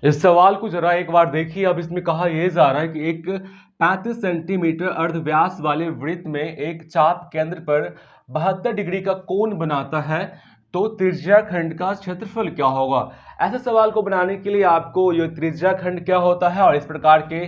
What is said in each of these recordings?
इस सवाल को जरा एक बार देखिए। अब इसमें कहा यह जा रहा है कि एक 35 सेंटीमीटर अर्धव्यास वाले वृत्त में एक चाप केंद्र पर 72 डिग्री का कोण बनाता है, तो त्रिज्या खंड का क्षेत्रफल क्या होगा। ऐसे सवाल को बनाने के लिए आपको ये त्रिज्या खंड क्या होता है और इस प्रकार के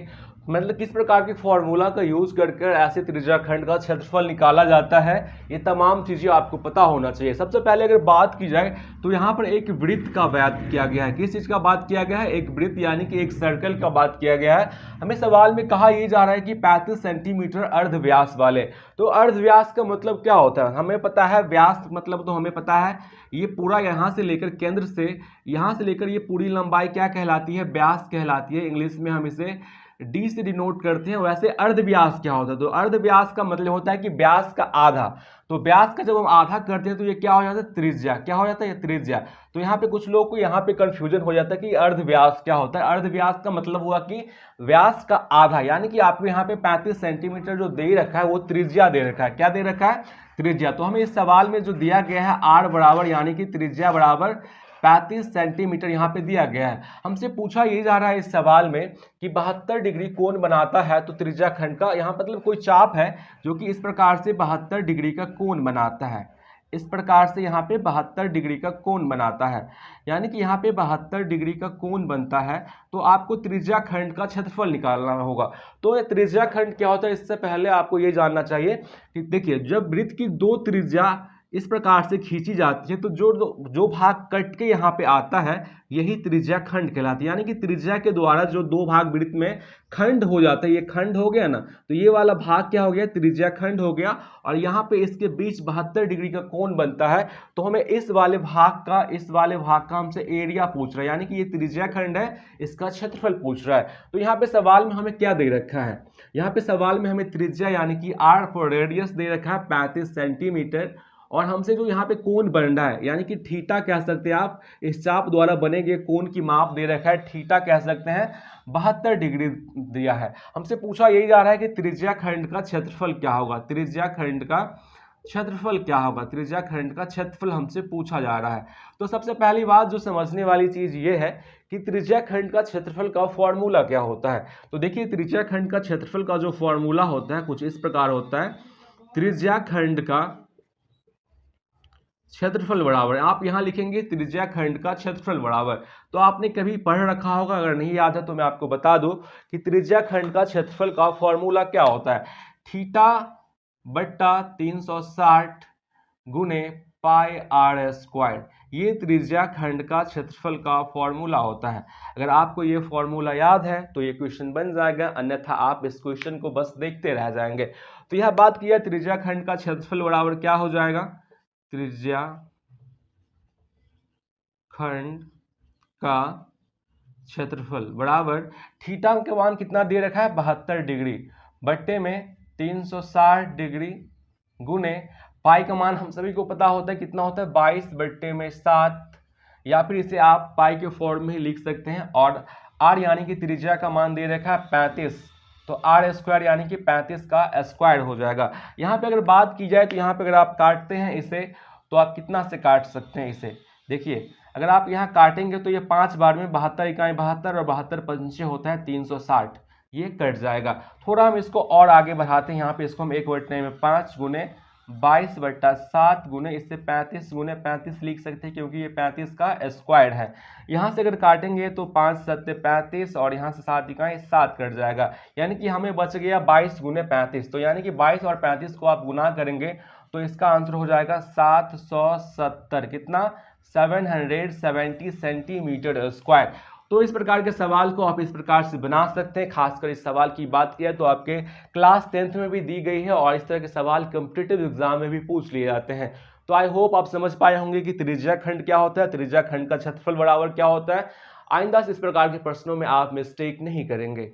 मतलब किस प्रकार के फॉर्मूला का यूज कर ऐसे त्रिज्या खंड का क्षेत्रफल निकाला जाता है, ये तमाम चीजें आपको पता होना चाहिए। सबसे पहले अगर बात की जाए तो यहाँ पर एक वृत्त का बात किया गया है। किस चीज का बात किया गया है? एक वृत्त यानी कि एक सर्कल का बात किया गया है। हमें सवाल में कहा यह जा रहा है कि 35 सेंटीमीटर अर्धव्यास वाले। तो अर्धव्यास का मतलब क्या होता है? हमें पता है व्यास मतलब तो हमें पता है ये पूरा यहाँ से लेकर केंद्र से यहाँ से लेकर ये पूरी लंबाई क्या कहलाती है? व्यास कहलाती है। इंग्लिश में हम इसे डी से डिनोट करते हैं। वैसे अर्धव्यास क्या होता है? तो अर्धव्यास का मतलब होता है कि व्यास का आधा। तो व्यास का जब हम आधा करते हैं तो ये क्या हो जाता है? त्रिज्या। क्या हो जाता है? ये त्रिज्या। तो यहाँ पे कुछ लोगों को यहाँ पे कंफ्यूजन हो जाता है कि अर्धव्यास क्या होता है। अर्धव्यास का मतलब हुआ कि व्यास का आधा, यानी कि आपको यहाँ पे 35 सेंटीमीटर जो दे रखा है वो त्रिज्या दे रखा है। क्या दे रखा है? त्रिज्या। तो हमें इस सवाल में जो दिया गया है आर बराबर यानी कि त्रिज्या बराबर 35 सेंटीमीटर यहाँ पे दिया गया है। हमसे पूछा यही जा रहा है इस सवाल में कि 72 डिग्री कोण बनाता है, तो त्रिज्या खंड का यहाँ मतलब कोई चाप है जो कि इस प्रकार से 72 डिग्री का कोण बनाता है। इस प्रकार से यहाँ पे 72 डिग्री का कोण बनाता है, यानी कि यहाँ पे 72 डिग्री का कोण बनता है। तो आपको त्रिज्या खंड का क्षेत्रफल निकालना होगा। तो ये त्रिज्या खंड क्या होता है, इससे पहले आपको ये जानना चाहिए कि देखिए जब वृत्त की दो त्रिज्या इस प्रकार से खींची जाती है तो जो भाग कट के यहाँ पे आता है यही त्रिज्या खंड कहलाती है। यानी कि त्रिज्या के द्वारा जो दो भाग वृत्त में खंड हो जाता है, ये खंड हो गया ना, तो ये वाला भाग क्या हो गया? त्रिज्या खंड हो गया। और यहाँ पे इसके बीच 72 डिग्री का कोण बनता है। तो हमें इस वाले भाग का हमसे एरिया पूछ रहा है, यानी कि ये त्रिज्या खंड है, इसका क्षेत्रफल पूछ रहा है। तो यहाँ पे सवाल में हमें क्या दे रखा है? यहाँ पे सवाल में हमें त्रिज्या यानी कि आर फॉर रेडियस दे रखा है 35 सेंटीमीटर, और हमसे जो यहाँ पे कोण बन रहा है यानी कि थीटा कह सकते हैं आप, इस चाप द्वारा बने गए कोण की माप दे रखा है, थीटा कह सकते हैं, 72 डिग्री दिया है। हमसे पूछा यही जा रहा है कि त्रिज्या खंड का क्षेत्रफल क्या होगा। त्रिज्या खंड का क्षेत्रफल क्या होगा? त्रिज्या खंड का क्षेत्रफल हमसे पूछा जा रहा है। तो सबसे पहली बात जो समझने वाली चीज ये है कि त्रिज्या खंड का क्षेत्रफल का फॉर्मूला क्या होता है। तो देखिए त्रिज्या खंड का क्षेत्रफल का जो फॉर्मूला होता है कुछ इस प्रकार होता है। त्रिज्या खंड का क्षेत्रफल बराबर, आप यहां लिखेंगे त्रिज्या खंड का क्षेत्रफल बराबर। तो आपने कभी पढ़ रखा होगा, अगर नहीं याद है तो मैं आपको बता दूं कि त्रिज्या खंड का क्षेत्रफल का फॉर्मूला क्या होता है। थीटा बट्टा 360 गुने पाई आर स्क्वायर, ये त्रिज्या खंड का क्षेत्रफल का फॉर्मूला होता है। अगर आपको ये फॉर्मूला याद है तो ये क्वेश्चन बन जाएगा, अन्यथा आप इस क्वेश्चन को बस देखते रह जाएंगे। तो यह बात किया त्रिज्या खंड का क्षेत्रफल बराबर क्या हो जाएगा? त्रिज्या खंड का क्षेत्रफल बराबर थीटा का मान कितना दे रखा है? 72 डिग्री बट्टे में 360 डिग्री गुने पाई का मान हम सभी को पता होता है कितना होता है? 22 बट्टे में 7, या फिर इसे आप पाई के फॉर्म में ही लिख सकते हैं। और आर यानी कि त्रिज्या का मान दे रखा है 35, तो आर स्क्वायर यानी कि 35 का स्क्वायर हो जाएगा। यहाँ पे अगर बात की जाए तो यहाँ पे अगर आप काटते हैं इसे तो आप कितना से काट सकते हैं इसे? देखिए अगर आप यहाँ काटेंगे तो ये 5 बार में 72 इकाई 72 और 72 पंचे होता है 360, ये कट जाएगा। थोड़ा हम इसको और आगे बढ़ाते हैं, यहाँ पे इसको हम एक बट्टे में 5 गुने 22 बट्टा 7 गुने इससे 35 गुने 35 लिख सकते हैं क्योंकि ये 35 का स्क्वायर है। यहाँ से अगर काटेंगे तो 5 7 35 और यहाँ से 7 इकाई 7 कट जाएगा, यानी कि हमें बच गया 22 गुने 35। तो यानी कि 22 और 35 को आप गुना करेंगे तो इसका आंसर हो जाएगा 770, कितना? 770 सेंटीमीटर स्क्वायर। तो इस प्रकार के सवाल को आप इस प्रकार से बना सकते हैं। खासकर इस सवाल की बात किया तो आपके क्लास 10th में भी दी गई है और इस तरह के सवाल कॉम्पिटिटिव एग्जाम में भी पूछ लिए जाते हैं। तो आई होप आप समझ पाए होंगे कि त्रिज्या खंड क्या होता है, त्रिज्या खंड का क्षेत्रफल बराबर क्या होता है। आइंदा इस प्रकार के प्रश्नों में आप मिस्टेक नहीं करेंगे।